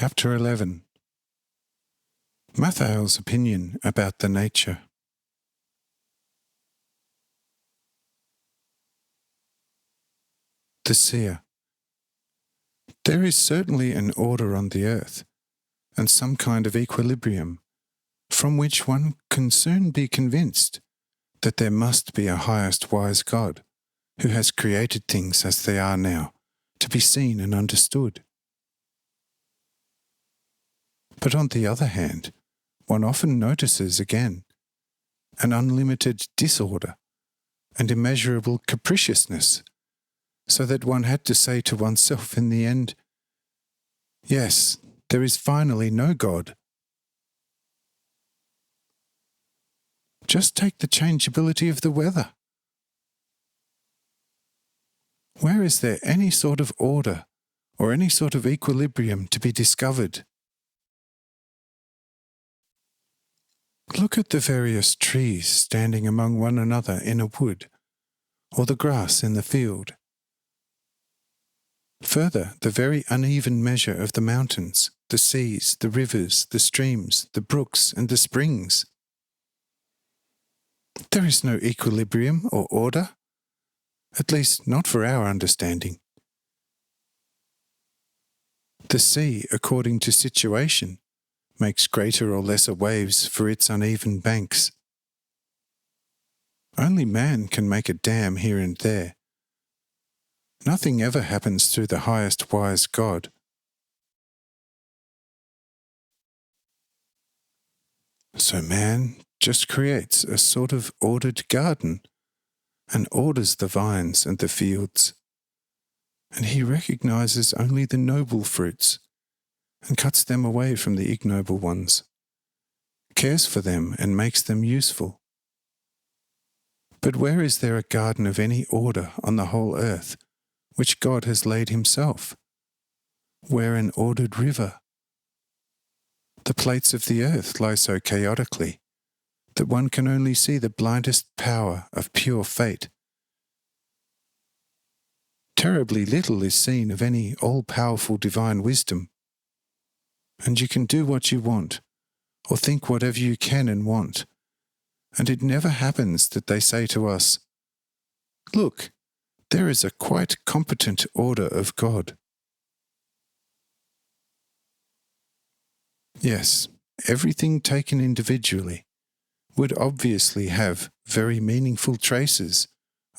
Chapter 11. Mathael's opinion about the nature. The seer. There is certainly an order on the earth, and some kind of equilibrium, from which one can soon be convinced that there must be a highest wise God, who has created things as they are now, to be seen and understood. But on the other hand, one often notices again an unlimited disorder and immeasurable capriciousness, so that one had to say to oneself in the end, yes, there is finally no God. Just take the changeability of the weather. Where is there any sort of order or any sort of equilibrium to be discovered? Look at the various trees standing among one another in a wood, or the grass in the field. Further, the very uneven measure of the mountains, the seas, the rivers, the streams, the brooks, and the springs. There is no equilibrium or order, at least not for our understanding. The sea, according to situation, makes greater or lesser waves for its uneven banks. Only man can make a dam here and there. Nothing ever happens through the highest wise God. So man just creates a sort of ordered garden and orders the vines and the fields, and he recognizes only the noble fruits and cuts them away from the ignoble ones, cares for them and makes them useful. But where is there a garden of any order on the whole earth, which God has laid himself? Where an ordered river? The plates of the earth lie so chaotically that one can only see the blindest power of pure fate. Terribly little is seen of any all-powerful divine wisdom, and you can do what you want, or think whatever you can and want, and it never happens that they say to us, "Look, there is a quite competent order of God." Yes, everything taken individually would obviously have very meaningful traces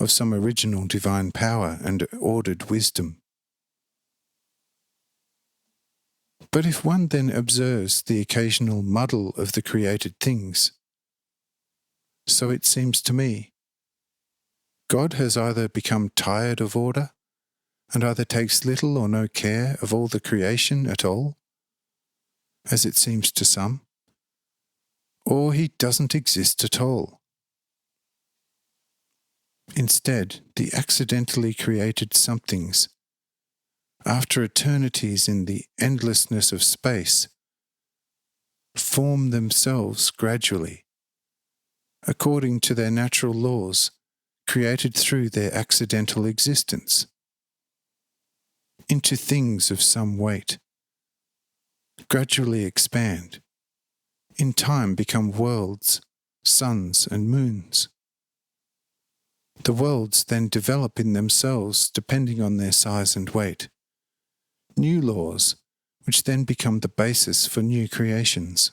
of some original divine power and ordered wisdom. But if one then observes the occasional muddle of the created things, so it seems to me, God has either become tired of order, and either takes little or no care of all the creation at all, as it seems to some, or he doesn't exist at all. Instead, the accidentally created somethings, after eternities in the endlessness of space, form themselves gradually, according to their natural laws, created through their accidental existence, into things of some weight, gradually expand, in time become worlds, suns and moons. The worlds then develop in themselves depending on their size and weight, new laws, which then become the basis for new creations.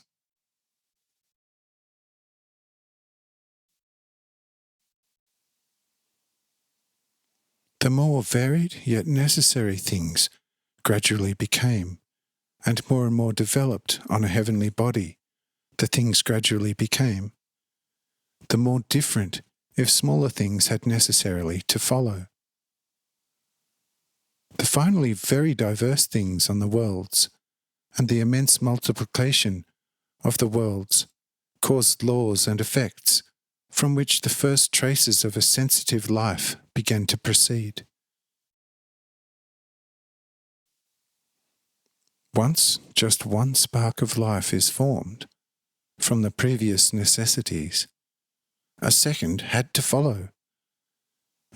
The more varied yet necessary things gradually became, and more developed on a heavenly body, the things gradually became, the more different, if smaller things had necessarily to follow. The finally very diverse things on the worlds, and the immense multiplication of the worlds, caused laws and effects from which the first traces of a sensitive life began to proceed. Once just one spark of life is formed from the previous necessities, a second had to follow,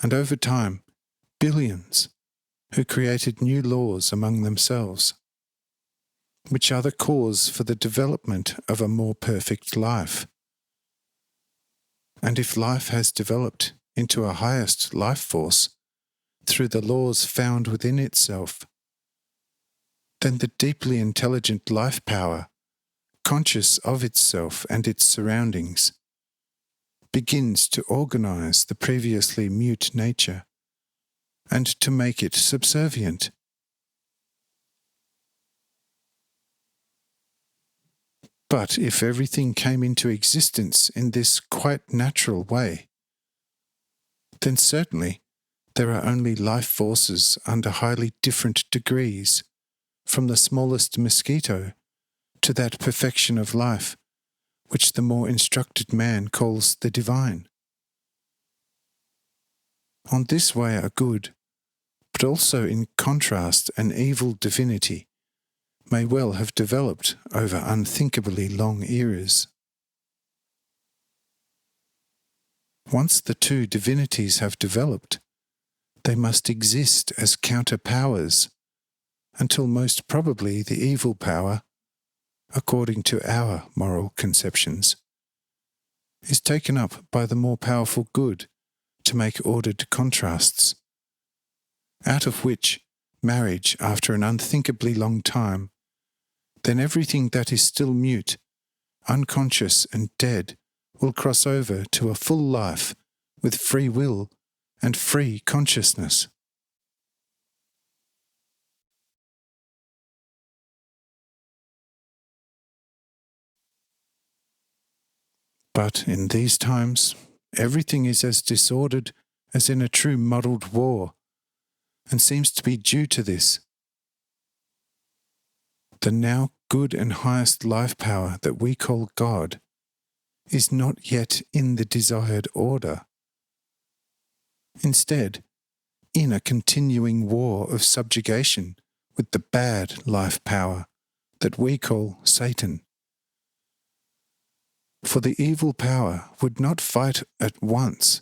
and over time, billions, who created new laws among themselves. which are the cause for the development of a more perfect life. And if life has developed into a highest life force through the laws found within itself, then the deeply intelligent life power, conscious of itself and its surroundings, begins to organize the previously mute nature and to make it subservient. But if everything came into existence in this quite natural way, then certainly there are only life forces under highly different degrees, from the smallest mosquito to that perfection of life which the more instructed man calls the divine. On this way a good, but also in contrast an evil divinity may well have developed over unthinkably long eras. Once the two divinities have developed, they must exist as counterpowers until most probably the evil power, according to our moral conceptions, is taken up by the more powerful good to make ordered contrasts, out of which marriage after an unthinkably long time, then everything that is still mute, unconscious and dead will cross over to a full life with free will and free consciousness. But in these times, everything is as disordered as in a true modelled war, and seems to be due to this. The now good and highest life power that we call God is not yet in the desired order. Instead, in a continuing war of subjugation with the bad life power that we call Satan. For the evil power would not fight at once,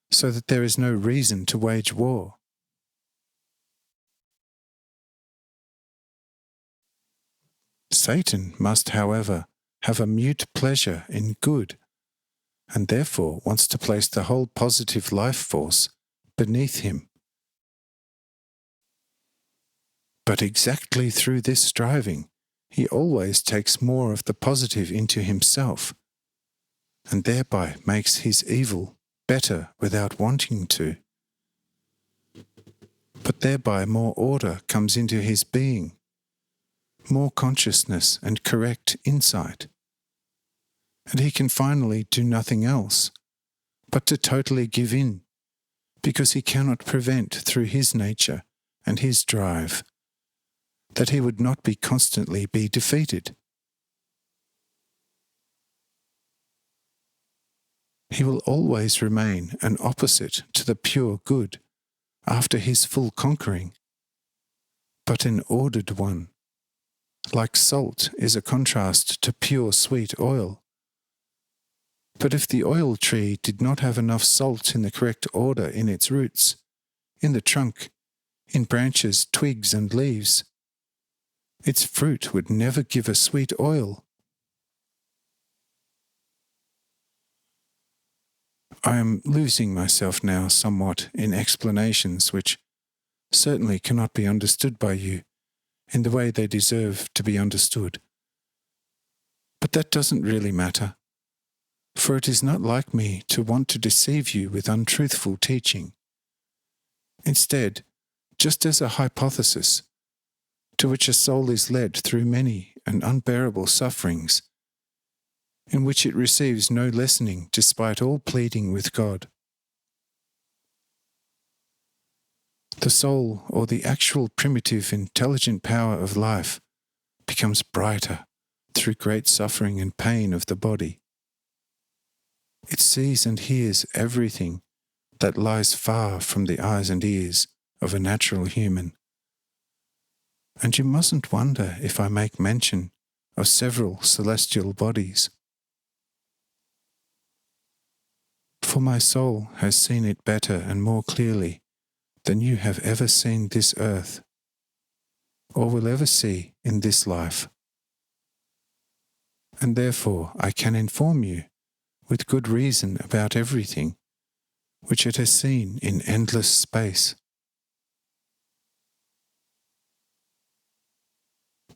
so that there is no reason to wage war. Satan must, however, have a mute pleasure in good, and therefore wants to place the whole positive life force beneath him. But exactly through this striving, he always takes more of the positive into himself, and thereby makes his evil better without wanting to. But thereby more order comes into his being, more consciousness and correct insight, and he can finally do nothing else but to totally give in, because he cannot prevent through his nature and his drive that he would not be constantly be defeated. He will always remain an opposite to the pure good after his full conquering, but an ordered one. Like salt is a contrast to pure sweet oil. But if the oil tree did not have enough salt in the correct order in its roots, in the trunk, in branches, twigs and leaves, its fruit would never give a sweet oil. I am losing myself now somewhat in explanations which certainly cannot be understood by you in the way they deserve to be understood. But that doesn't really matter, for it is not like me to want to deceive you with untruthful teaching. Instead, just as a hypothesis, to which a soul is led through many and unbearable sufferings, in which it receives no lessening despite all pleading with God. The soul, or the actual primitive intelligent power of life, becomes brighter through great suffering and pain of the body. It sees and hears everything that lies far from the eyes and ears of a natural human. And you mustn't wonder if I make mention of several celestial bodies. For my soul has seen it better and more clearly than you have ever seen this earth, or will ever see in this life. and therefore I can inform you with good reason about everything which it has seen in endless space.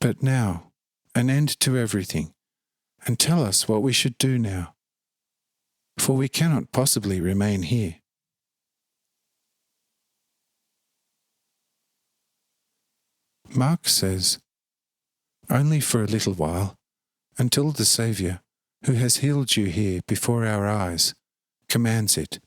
But now, an end to everything, and tell us what we should do now, for we cannot possibly remain here. Mark says, only for a little while, until the Saviour, who has healed you here before our eyes, commands it.